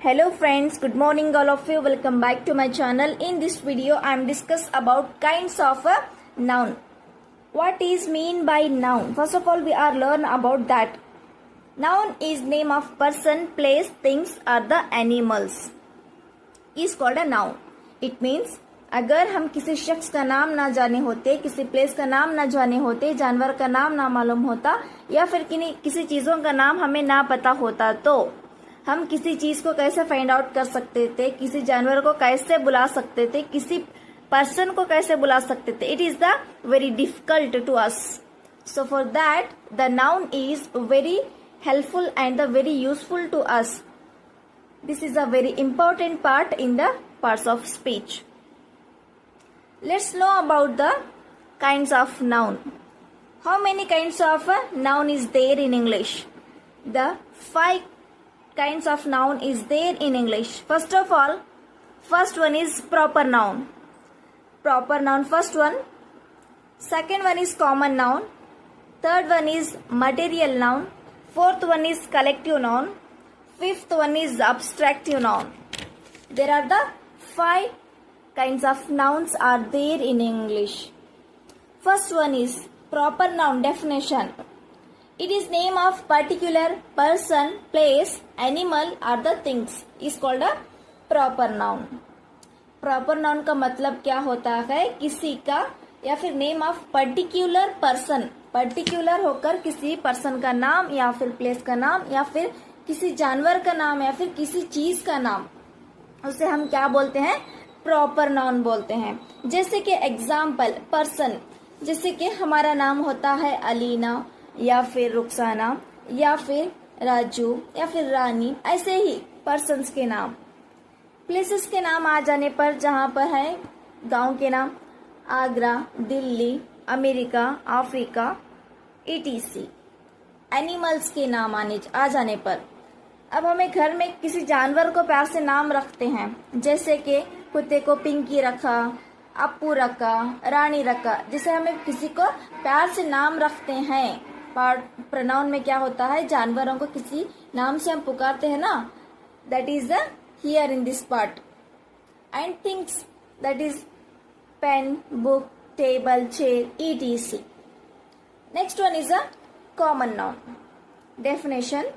Hello friends, good morning all of you. Welcome back to my channel. In this video, I am discuss about kinds of a noun. What is mean by noun? First of all, we are learn about that. Noun is name of person, place, things or the animals. Is called a noun. It means अगर हम किसी शख्स का नाम ना जाने होते, किसी प्लेस का नाम ना जाने होते, जानवर का नाम ना मालूम होता या फिर किसी चीजों का नाम हमें ना पता होता तो हम किसी चीज को कैसे फाइंड आउट कर सकते थे, किसी जानवर को कैसे बुला सकते थे, किसी पर्सन को कैसे बुला सकते थे. It is the very difficult to us. So for that the noun is very helpful and the very useful to us. This is a very important part in the parts of speech. Let's know about the kinds of noun. How many kinds of noun is there in English? The 5 kinds of noun is there in English. First of all, first one is proper noun. Proper noun, first one. Second one is common noun. Third one is material noun. Fourth one is collective noun. Fifth one is abstractive noun. There are the 5 kinds of nouns are there in English. First one is proper noun definition. It is name of particular person, place, animal or the things is called a proper noun. Proper noun का मतलब क्या होता है? किसी का या फिर name of particular person, particular होकर किसी पर्सन का नाम या फिर प्लेस का नाम या फिर किसी जानवर का नाम या फिर किसी चीज का नाम, उसे हम क्या बोलते हैं? प्रॉपर नाउन बोलते हैं. जैसे कि एग्जाम्पल पर्सन, जैसे कि हमारा नाम होता है अलीना या फिर रुखसाना या फिर राजू या फिर रानी, ऐसे ही पर्सन्स के नाम. प्लेसेस के नाम आ जाने पर जहाँ पर है गांव के नाम Agra, Delhi, America, Africa etc. Animals के नाम आ जाने पर अब हमें घर में किसी जानवर को प्यार से नाम रखते हैं. जैसे कि कुत्ते को पिंकी रखा, अप्पू रखा, रानी रखा. जैसे हमें किसी को प्यार से नाम रखते हैं, प्रोनाउन में क्या होता है? जानवरों को किसी नाम से हम पुकारते हैं ना, that is the here in this part. And things, that is pen, book, table, chair etc. Next one is a common noun definition.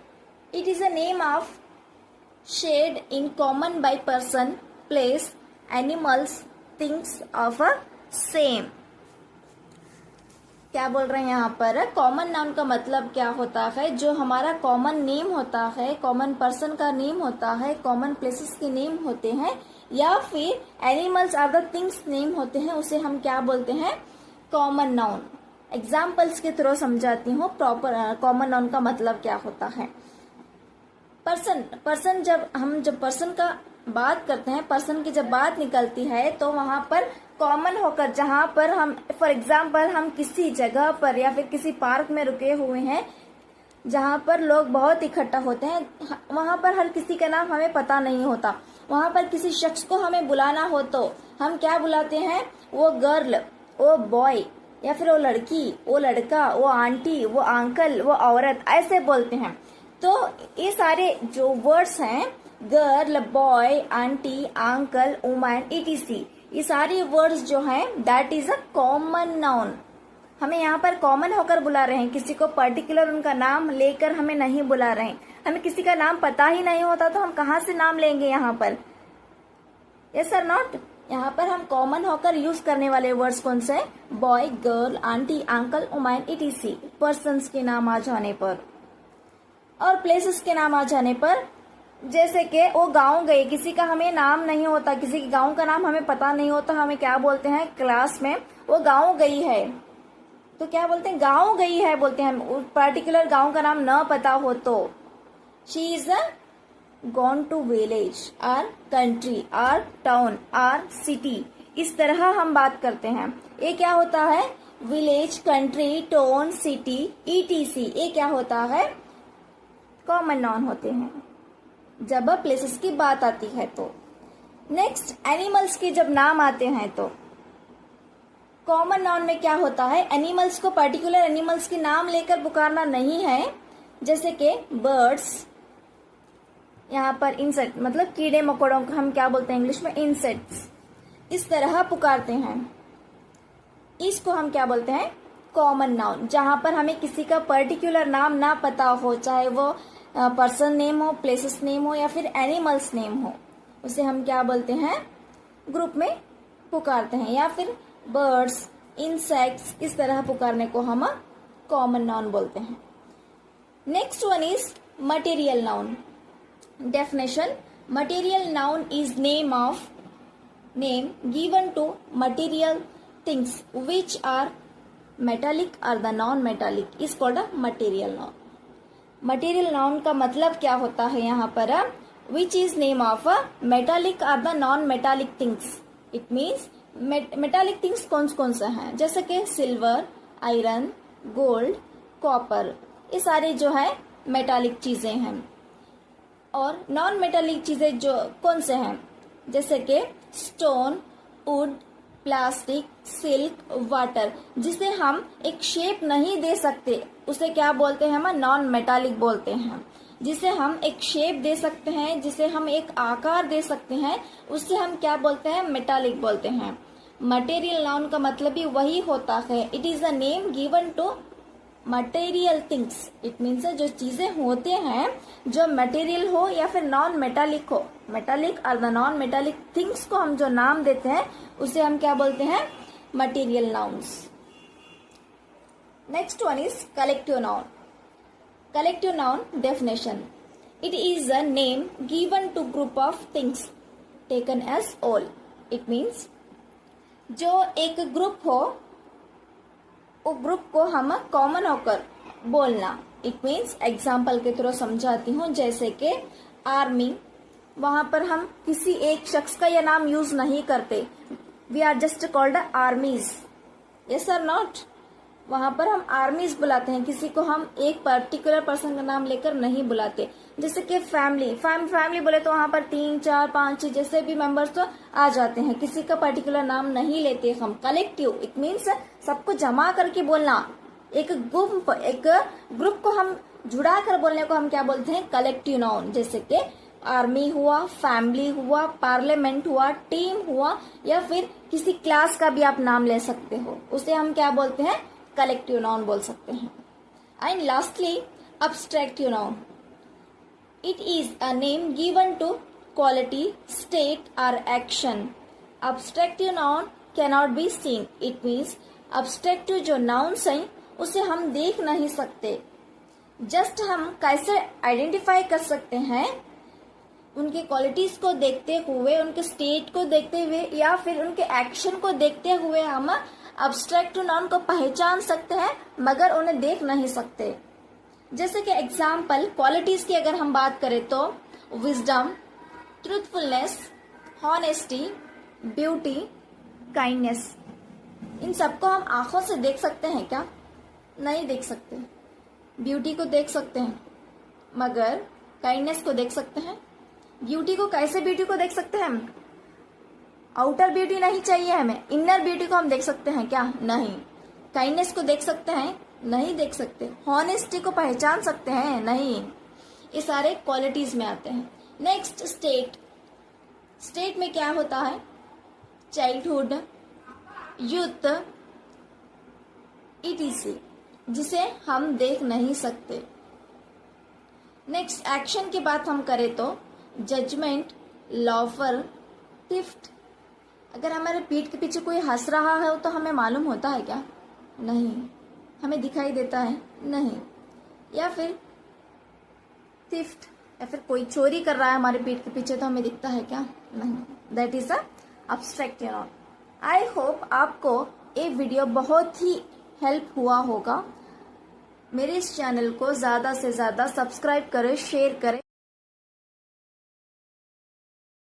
It is a name of shared in common by person, place, animals, things of a same. क्या बोल रहे हैं यहाँ पर? Common noun का मतलब क्या होता है? जो हमारा कॉमन नेम होता है, कॉमन पर्सन का नेम होता है, कॉमन प्लेसेस के नेम होते हैं या फिर एनिमल्स और द थिंग्स नेम होते हैं, उसे हम क्या बोलते हैं? Common noun. एग्जाम्पल्स के थ्रू समझाती हूँ प्रॉपर कॉमन नाउन का मतलब क्या होता है. पर्सन जब पर्सन का बात करते हैं, पर्सन की जब बात निकलती है तो वहां पर कॉमन होकर, जहां पर हम फॉर एग्जाम्पल हम किसी जगह पर या फिर किसी पार्क में रुके हुए हैं जहां पर लोग बहुत इकट्ठा होते हैं, वहां पर हर किसी का नाम हमें पता नहीं होता. वहां पर किसी शख्स को हमें बुलाना हो तो हम क्या बुलाते हैं? वो गर्ल, वो बॉय या फिर वो लड़की, वो लड़का, वो आंटी, वो अंकल, वो औरत, ऐसे बोलते हैं. तो ये सारे जो वर्ड्स हैं, girl, boy, aunty, uncle, woman etc. ये सारे वर्ड्स जो हैं that is a common noun. हमें यहाँ पर कॉमन होकर बुला रहे हैं, किसी को पर्टिकुलर उनका नाम लेकर हमें नहीं बुला रहे हैं. हमें किसी का नाम पता ही नहीं होता तो हम कहाँ से नाम लेंगे यहाँ पर? Yes sir not. यहाँ पर हम कॉमन होकर यूज करने वाले वर्ड्स कौन से? Boy, girl, aunty, uncle, woman etc. Persons के नाम आ जाने पर. और प्लेसेस के नाम आ जाने पर, जैसे कि वो गांव गए, किसी का हमें नाम नहीं होता, किसी के गांव का नाम हमें पता नहीं होता, हमें क्या बोलते हैं? क्लास में वो गांव गई है तो क्या बोलते हैं? गांव गई है बोलते हैं. हम पर्टिकुलर गांव का नाम न पता हो तो she is gone to village और कंट्री और टाउन और सिटी. इस तरह हम बात करते हैं. ये क्या होता है? Village, country, town, city etc. ये क्या होता है? कॉमन नाउन होते हैं जब प्लेसेस की बात आती है तो. नेक्स्ट, एनिमल्स के जब नाम आते हैं तो कॉमन नाउन में क्या होता है? एनिमल्स को पर्टिकुलर एनिमल्स के नाम लेकर पुकारना नहीं है. जैसे कि बर्ड्स यहाँ पर इंसेक्ट मतलब कीड़े मकोड़ों को हम क्या बोलते हैं इंग्लिश में, इंसेक्ट्स। इस तरह पुकारते हैं, इसको हम क्या बोलते हैं, कॉमन नाउन। जहां पर हमें किसी का पर्टिकुलर नाम ना पता हो, चाहे वो पर्सन नेम हो, प्लेसेस नेम हो या फिर एनिमल्स नेम हो, उसे हम क्या बोलते हैं, ग्रुप में पुकारते हैं। या फिर बर्ड्स, इंसेक्ट्स, इस तरह पुकारने को हम कॉमन नाउन बोलते हैं। Next one is material noun. Definition: material noun is name given to material things which are metallic or the non-metallic is called a material noun. Material noun का मतलब क्या होता है यहाँ पर, which is name of a metallic or the non-metallic things. It means metallic things कौन से हैं, जैसे कि सिल्वर, आयरन, गोल्ड, कॉपर, ये सारे जो है मेटालिक चीजें हैं। और नॉन मेटालिक चीजें जो कौन से हैं, जैसे कि stone, would, plastic, silk, water, जिसे हम एक शेप नहीं दे सकते उसे क्या बोलते हैं, हम नॉन मेटालिक बोलते हैं। जिसे हम एक शेप दे सकते हैं, जिसे हम एक आकार दे सकते हैं, उससे हम क्या बोलते हैं, मेटालिक बोलते हैं। मटेरियल नाउन का मतलब भी वही होता है, it is a name given to material things. It means जो चीजें होते हैं जो मटेरियल हो या फिर नॉन मेटालिक हो, मेटालिक और द नॉन मेटालिक थिंग्स को हम जो नाम देते हैं उसे हम क्या बोलते हैं, material nouns. Next one is collective noun. Collective noun definition: it is a name given to group of things taken as all. It means जो एक ग्रुप हो, वो ग्रुप को हम कॉमन होकर बोलना। इट मीन्स एग्जाम्पल के थ्रू समझाती हूँ, जैसे कि आर्मी, वहां पर हम किसी एक शख्स का यह नाम यूज नहीं करते, we are just called armies, yes और नॉट। वहां पर हम आर्मीज बुलाते हैं, किसी को हम एक पर्टिकुलर पर्सन का नाम लेकर नहीं बुलाते। जैसे कि फैमिली बोले तो वहां पर 3, 4, 5 जैसे भी मेंबर्स तो आ जाते हैं, किसी का पर्टिकुलर नाम नहीं लेते हम। कलेक्टिव इट मीन्स सबको जमा करके बोलना, एक ग्रुप को हम जुड़ा कर बोलने को हम क्या बोलते हैं, कलेक्टिव नाउन। जैसे कि आर्मी हुआ, फैमिली हुआ, पार्लियामेंट हुआ, टीम हुआ, या फिर किसी क्लास का भी आप नाम ले सकते हो, उसे हम क्या बोलते हैं, कलेक्टिव नाउन बोल सकते हैं। And lastly abstractive noun. It is a name given to quality, state और action. Abstractive noun cannot be seen. It means abstractive जो नाउन्स हैं उसे हम देख नहीं सकते, जस्ट हम कैसे आइडेंटिफाई कर सकते हैं, उनके क्वालिटीज को देखते हुए, उनके स्टेट को देखते हुए या फिर उनके एक्शन को देखते हुए हम अब्स्ट्रैक्टिव नाउन को पहचान सकते हैं, मगर उन्हें देख नहीं सकते। जैसे कि एग्जाम्पल क्वालिटीज की अगर हम बात करें तो wisdom, truthfulness, honesty, beauty, kindness, इन सबको हम आंखों से देख सकते हैं क्या? नहीं देख सकते। ब्यूटी को देख सकते हैं मगर काइंडनेस को देख सकते हैं? ब्यूटी को कैसे ब्यूटी को देख सकते हैं हम? आउटर ब्यूटी नहीं चाहिए हमें, इनर ब्यूटी को हम देख सकते हैं क्या? नहीं। काइंडनेस को देख सकते हैं? नहीं देख सकते। हॉनेस्टी को पहचान सकते हैं? नहीं। ये सारे क्वालिटीज में आते हैं। Next state. स्टेट में क्या होता है? चाइल्डहुड, यूथ, etc, जिसे हम देख नहीं सकते। नेक्स्ट एक्शन की बात हम करें तो जजमेंट, लॉफर, थिफ्ट। अगर हमारे पीठ के पीछे कोई हंस रहा है तो हमें मालूम होता है क्या? नहीं। हमें दिखाई देता है? नहीं। या फिर थिफ्ट, या फिर कोई चोरी कर रहा है हमारे पीठ के पीछे तो हमें दिखता है क्या? नहीं। That is a abstract noun. I hope आपको ये वीडियो बहुत ही हेल्प हुआ होगा। मेरे इस चैनल को ज़्यादा से ज़्यादा सब्सक्राइब करें, शेयर करें।